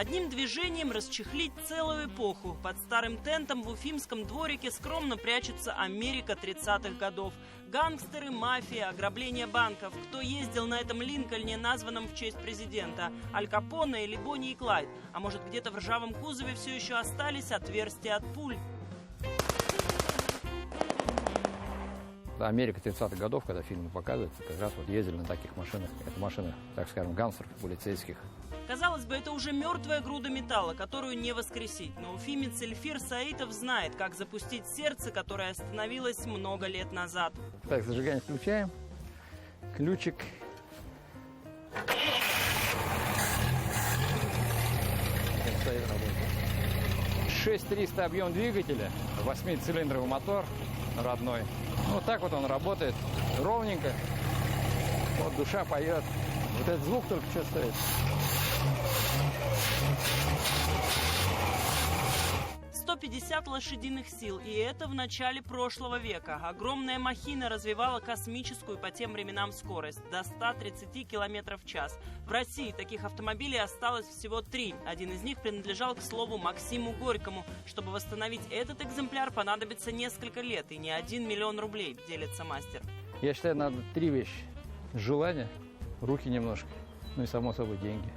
Одним движением расчехлить целую эпоху. Под старым тентом в уфимском дворике скромно прячется Америка 30-х годов. Гангстеры, мафия, ограбление банков. Кто ездил на этом Линкольне, названном в честь президента? Аль Капоне или Бонни и Клайд? А может, где-то в ржавом кузове все еще остались отверстия от пуль? Америка 30-х годов, когда фильмы показываются, как раз вот ездили на таких машинах. Это машины, так скажем, гангстеров, полицейских. Казалось бы, это уже мертвая груда металла, которую не воскресить. Но уфимец Эльфир Саитов знает, как запустить сердце, которое остановилось много лет назад. Так, зажигание включаем. Ключик. 6300 объем двигателя, 8-цилиндровый мотор родной. Вот так вот он работает, ровненько. Вот душа поет. Вот этот звук только что стоит. 150 лошадиных сил, и это в начале прошлого века. Огромная махина развивала космическую по тем временам скорость до 130 км в час. В России таких автомобилей осталось всего 3. Один из них принадлежал, к слову, Максиму Горькому. Чтобы восстановить этот экземпляр, понадобится несколько лет и не 1 миллион рублей, делится мастер. Я считаю, надо 3 вещи. Желание, руки немножко, ну и, само собой, деньги.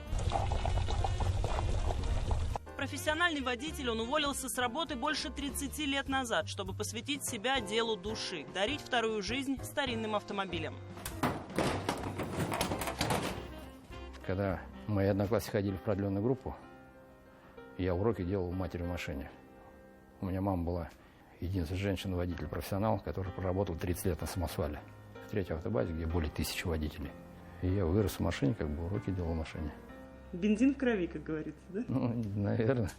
Профессиональный водитель, он уволился с работы больше 30 лет назад, чтобы посвятить себя делу души, дарить вторую жизнь старинным автомобилям. Когда мои одноклассники ходили в продленную группу, я уроки делал у матери в машине. У меня мама была единственная женщина-водитель-профессионал, которая проработала 30 лет на самосвале. В третьей автобазе, где более 1000 водителей. И я вырос в машине, как бы уроки делал в машине. Бензин в крови, как говорится, да? Ну, наверное.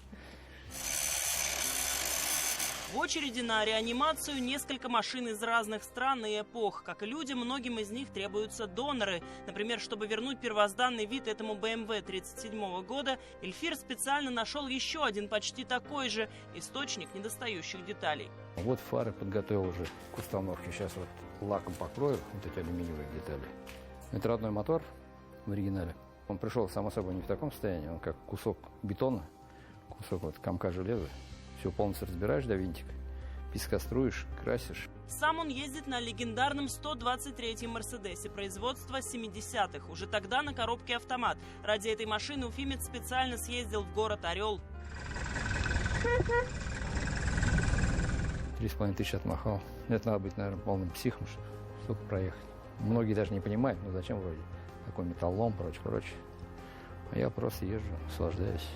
В очереди на реанимацию несколько машин из разных стран и эпох. Как и людям, многим из них требуются доноры. Например, чтобы вернуть первозданный вид этому BMW 1937 года, Эльфир специально нашел еще один почти такой же источник недостающих деталей. Вот фары подготовил уже к установке. Сейчас вот лаком покрою вот эти алюминиевые детали. Это родной мотор в оригинале. Он пришел, само собой, не в таком состоянии. Он как кусок бетона, кусок вот комка железа. Все полностью разбираешь до винтика, пескоструишь, красишь. Сам он ездит на легендарном 123-м Мерседесе производства 70-х. Уже тогда на коробке автомат. Ради этой машины уфимец специально съездил в город Орел. 3500 отмахал. Это надо быть, наверное, полным психом, чтобы столько проехать. Многие даже не понимают, ну зачем вроде. Такой металлом, прочее. А я просто езжу, наслаждаюсь.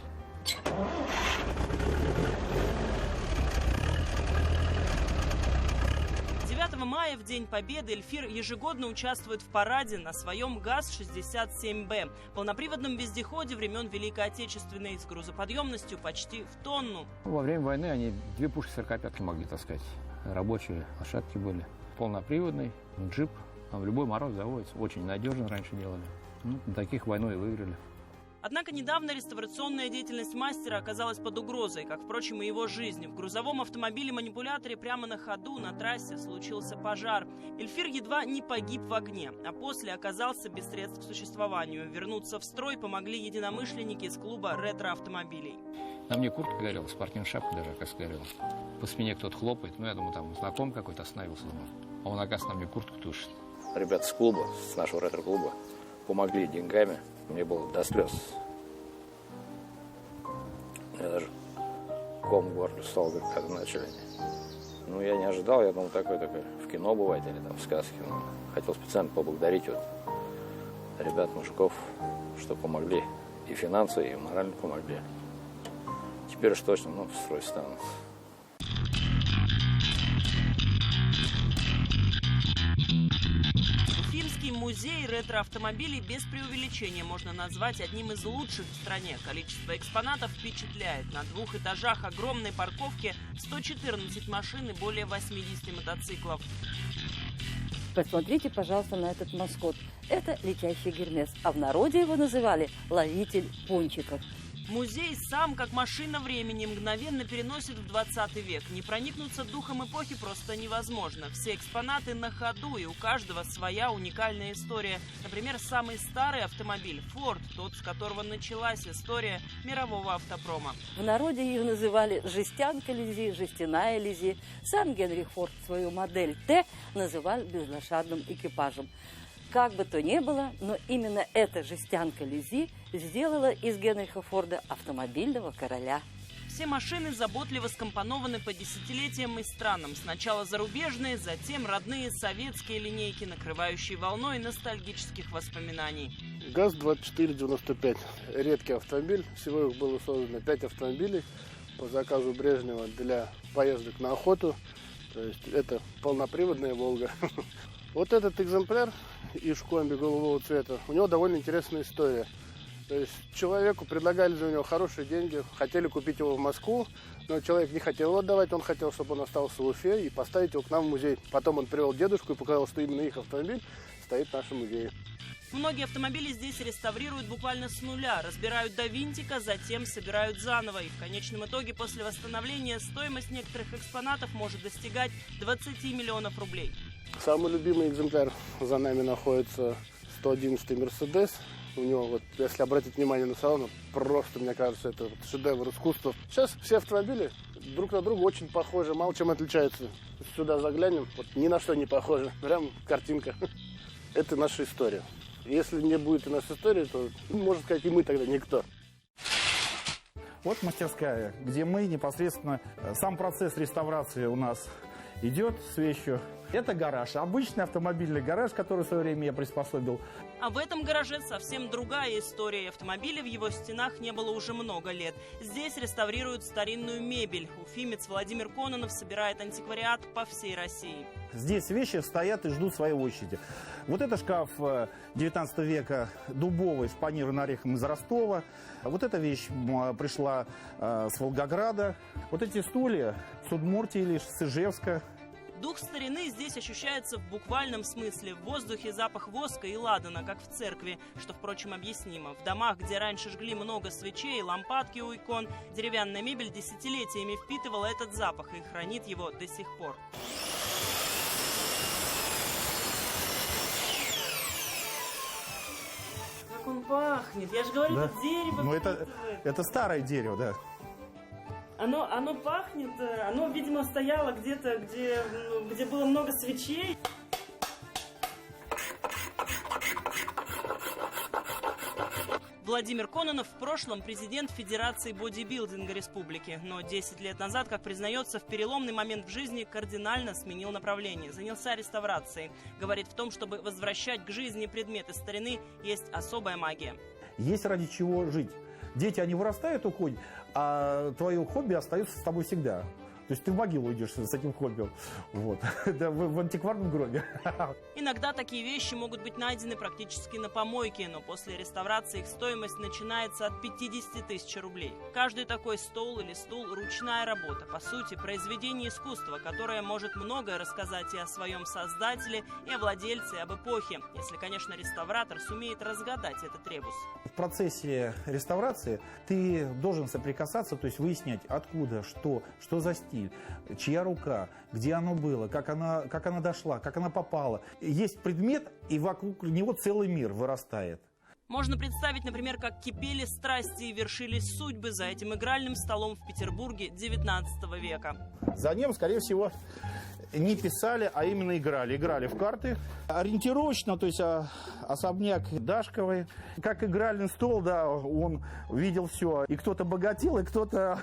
9 мая, в День Победы, Эльфир ежегодно участвует в параде на своем ГАЗ-67Б, полноприводном вездеходе времен Великой Отечественной, с грузоподъемностью почти в тонну. Во время войны они 2 пушки 45-ки могли таскать. Рабочие лошадки были. Полноприводный джип. А в любой мороз заводится. Очень надежно раньше делали. Ну, таких войной и выиграли. Однако недавно реставрационная деятельность мастера оказалась под угрозой, как, впрочем, и его жизнь. В грузовом автомобиле-манипуляторе прямо на ходу на трассе случился пожар. Эльфир едва не погиб в огне, а после оказался без средств к существованию. Вернуться в строй помогли единомышленники из клуба ретро-автомобилей. На мне куртка горела, спортивная шапка даже, оказывается, горела. По спине кто-то хлопает. Ну, я думаю, там знакомый какой-то остановился. А он, оказывается, на мне куртку тушит. Ребята с клуба, с нашего ретро-клуба, помогли деньгами. Мне было до слез. Я даже ком в горле стал, когда начали. Ну, я не ожидал, я думал, такое в кино бывает или там в сказке. Но хотел специально поблагодарить вот ребят, мужиков, что помогли. И финансово, и морально помогли. Теперь уж точно, в строй стану. Уфимский музей ретро-автомобилей без преувеличения можно назвать одним из лучших в стране. Количество экспонатов впечатляет. На 2 этажах огромной парковки 114 машин и более 80 мотоциклов. Посмотрите, пожалуйста, на этот маскот. Это летящий Гермес, а в народе его называли ловитель пончиков. Музей сам, как машина времени, мгновенно переносит в 20 век. Не проникнуться духом эпохи просто невозможно. Все экспонаты на ходу, и у каждого своя уникальная история. Например, самый старый автомобиль – Ford, тот, с которого началась история мирового автопрома. В народе ее называли жестянка Лизи, жестяная Лизи. Сам Генри Форд свою модель Т называл безлошадным экипажем. Как бы то ни было, но именно эта жестянка Лизи сделала из Генриха Форда автомобильного короля. Все машины заботливо скомпонованы по десятилетиям и странам. Сначала зарубежные, затем родные советские линейки, накрывающие волной ностальгических воспоминаний. ГАЗ-2495. Редкий автомобиль. Всего их было создано 5 автомобилей по заказу Брежнева для поездок на охоту. То есть это полноприводная «Волга». Вот этот экземпляр Ишкомби голубого цвета, у него довольно интересная история. То есть человеку предлагали за него хорошие деньги, хотели купить его в Москву, но человек не хотел его отдавать, он хотел, чтобы он остался в Уфе и поставить его к нам в музей. Потом он привел дедушку и показал, что именно их автомобиль стоит в нашем музее. Многие автомобили здесь реставрируют буквально с нуля, разбирают до винтика, затем собирают заново. И в конечном итоге после восстановления стоимость некоторых экспонатов может достигать 20 миллионов рублей. Самый любимый экземпляр за нами находится 111-й Мерседес. У него, вот, если обратить внимание на салон, просто, мне кажется, это шедевр искусства. Сейчас все автомобили друг на друга очень похожи, мало чем отличаются. Сюда заглянем, вот ни на что не похоже, прям картинка. Это наша история. Если не будет у нас истории, то, можно сказать, и мы тогда никто. Вот мастерская, где мы непосредственно, сам процесс реставрации у нас идет с вещью. Это гараж, обычный автомобильный гараж, который в свое время я приспособил. А в этом гараже совсем другая история. Автомобиля в его стенах не было уже много лет. Здесь реставрируют старинную мебель. Уфимец Владимир Кононов собирает антиквариат по всей России. Здесь вещи стоят и ждут своей очереди. Вот это шкаф 19 века дубовый с панированным орехом из Ростова. Вот эта вещь пришла с Волгограда. Вот эти стулья с Удмуртии или с Ижевска. Дух старины здесь ощущается в буквальном смысле. В воздухе запах воска и ладана, как в церкви, что, впрочем, объяснимо. В домах, где раньше жгли много свечей, лампадки у икон, деревянная мебель десятилетиями впитывала этот запах и хранит его до сих пор. Как он пахнет! Я же говорю, Да? это дерево. Ну, это старое дерево, да. Оно пахнет, оно, видимо, стояло где-то, где было много свечей. Владимир Кононов в прошлом президент Федерации бодибилдинга республики, но 10 лет назад, как признается, в переломный момент в жизни кардинально сменил направление, занялся реставрацией. Говорит, в том, чтобы возвращать к жизни предметы старины, есть особая магия. Есть ради чего жить. Дети, они вырастают, уходят, а твое хобби остается с тобой всегда. То есть ты в могилу идешь с этим хобби. Вот. Да, в антикварном гробе. Иногда такие вещи могут быть найдены практически на помойке, но после реставрации их стоимость начинается от 50 тысяч рублей. Каждый такой стол или стул – ручная работа. По сути, произведение искусства, которое может многое рассказать и о своем создателе, и о владельце, и об эпохе, если, конечно, реставратор сумеет разгадать этот ребус. В процессе реставрации ты должен соприкасаться, то есть выяснять, откуда, что за стиль, чья рука, где оно было, как она дошла, как она попала. Есть предмет, и вокруг него целый мир вырастает. Можно представить, например, как кипели страсти и вершились судьбы за этим игральным столом в Петербурге XIX века. За ним, скорее всего, не писали, а именно играли. Играли в карты. Ориентировочно, то есть особняк Дашковой. Как игральный стол, да, он видел все. И кто-то богател, и кто-то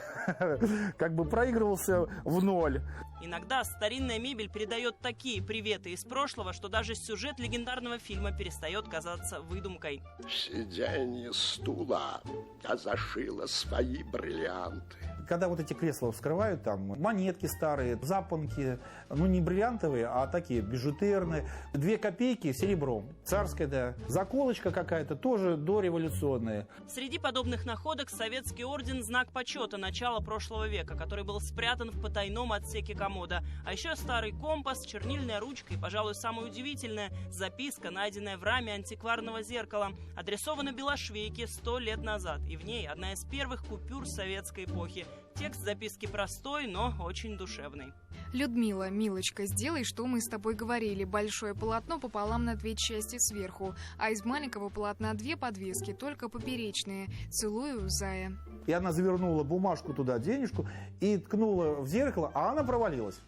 как бы проигрывался в ноль. Иногда старинная мебель передает такие приветы из прошлого, что даже сюжет легендарного фильма перестает казаться выдумкой. В сиденье стула я зашила свои бриллианты. Когда вот эти кресла вскрывают, там монетки старые, запонки, ну не бриллиантовые, а такие бижутерные. 2 копейки серебром. Царская, да. Заколочка какая-то, тоже дореволюционная. Среди подобных находок советский орден «Знак почета» начала прошлого века, который был спрятан в потайном отсеке комода. А еще старый компас, чернильная ручка и, пожалуй, самое удивительное – записка, найденная в раме антикварного зеркала, адресована Белошвейке 100 лет назад. И в ней одна из первых купюр советской эпохи. Текст записки простой, но очень душевный. Людмила, милочка, сделай, что мы с тобой говорили. Большое полотно пополам на 2 части сверху, а из маленького полотна 2 подвески, только поперечные. Целую, Зая. И она завернула бумажку туда, денежку, и ткнула в зеркало, а она провалилась.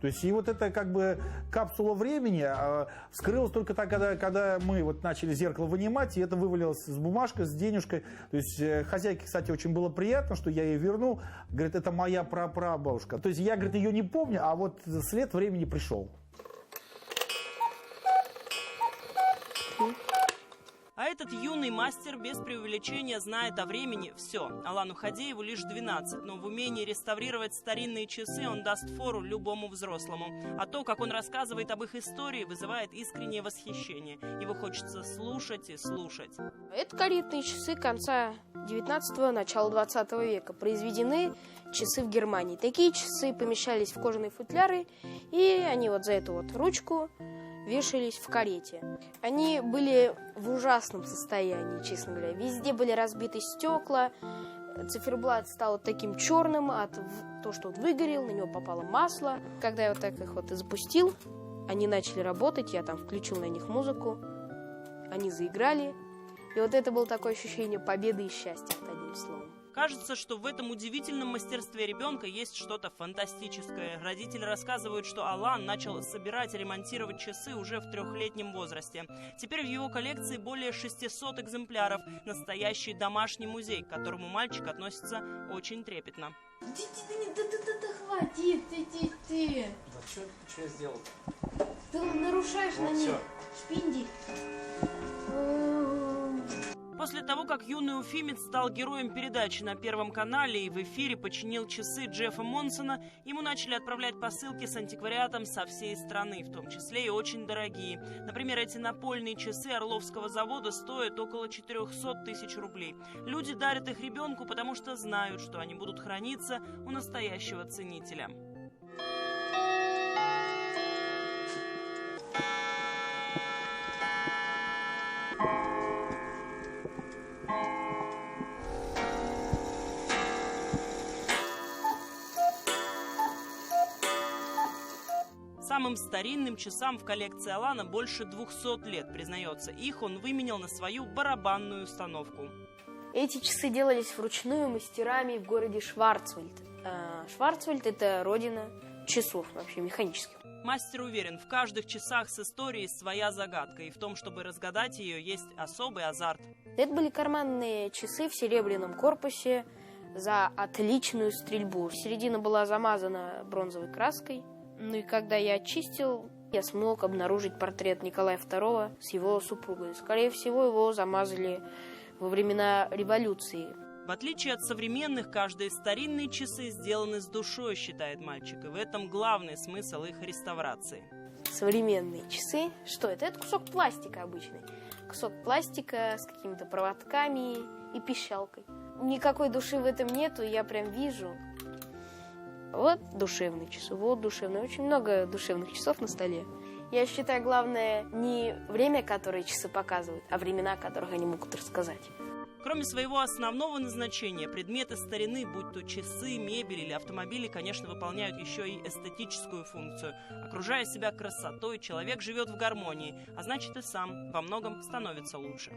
То есть и вот эта как бы капсула времени вскрылась только тогда, когда мы вот начали зеркало вынимать, и это вывалилось с бумажкой, с денежкой. То есть хозяйке, кстати, очень было приятно, что я ей вернул. Говорит, это моя прапрабабушка. То есть я, говорит, ее не помню, а вот след времени пришел. А этот юный мастер без преувеличения знает о времени все. Алану Хадееву лишь 12, но в умении реставрировать старинные часы он даст фору любому взрослому. А то, как он рассказывает об их истории, вызывает искреннее восхищение. Его хочется слушать и слушать. Это каретные часы конца 19-го, начала 20 века. Произведены часы в Германии. Такие часы помещались в кожаные футляры, и они вот за эту вот ручку вешались в карете. Они были в ужасном состоянии, честно говоря. Везде были разбиты стекла, циферблат стал таким черным от того, что он выгорел, на него попало масло. Когда я вот так их вот и запустил, они начали работать, я там включил на них музыку, они заиграли. И вот это было такое ощущение победы и счастья, одним словом. Кажется, что в этом удивительном мастерстве ребенка есть что-то фантастическое. Родители рассказывают, что Алан начал собирать и ремонтировать часы уже в 3-летнем возрасте. Теперь в его коллекции более 600 экземпляров. Настоящий домашний музей, к которому мальчик относится очень трепетно. Хватит, ты. Да что я сделал? Ты нарушаешь на них. Шпинди. После того, как юный уфимец стал героем передачи на Первом канале и в эфире починил часы Джеффа Монсона, ему начали отправлять посылки с антиквариатом со всей страны, в том числе и очень дорогие. Например, эти напольные часы Орловского завода стоят около 400 тысяч рублей. Люди дарят их ребенку, потому что знают, что они будут храниться у настоящего ценителя. Самым старинным часам в коллекции Алана больше 200 лет, признается. Их он выменял на свою барабанную установку. Эти часы делались вручную мастерами в городе Шварцвальд. Шварцвальд – это родина часов, вообще механических. Мастер уверен, в каждых часах с историей своя загадка, и в том, чтобы разгадать ее, есть особый азарт. Это были карманные часы в серебряном корпусе за отличную стрельбу. Середина была замазана бронзовой краской. Ну и когда я очистил, я смог обнаружить портрет Николая II с его супругой. Скорее всего, его замазали во времена революции. В отличие от современных, каждые старинные часы сделаны с душой, считает мальчик. И в этом главный смысл их реставрации. Современные часы, что это? Это кусок пластика обычный. Кусок пластика с какими-то проводками и пищалкой. Никакой души в этом нету, я прям вижу. Вот душевные часы, вот душевные. Очень много душевных часов на столе. Я считаю, главное не время, которое часы показывают, а времена, которых они могут рассказать. Кроме своего основного назначения, предметы старины, будь то часы, мебель или автомобили, конечно, выполняют еще и эстетическую функцию. Окружая себя красотой, человек живет в гармонии, а значит и сам во многом становится лучше.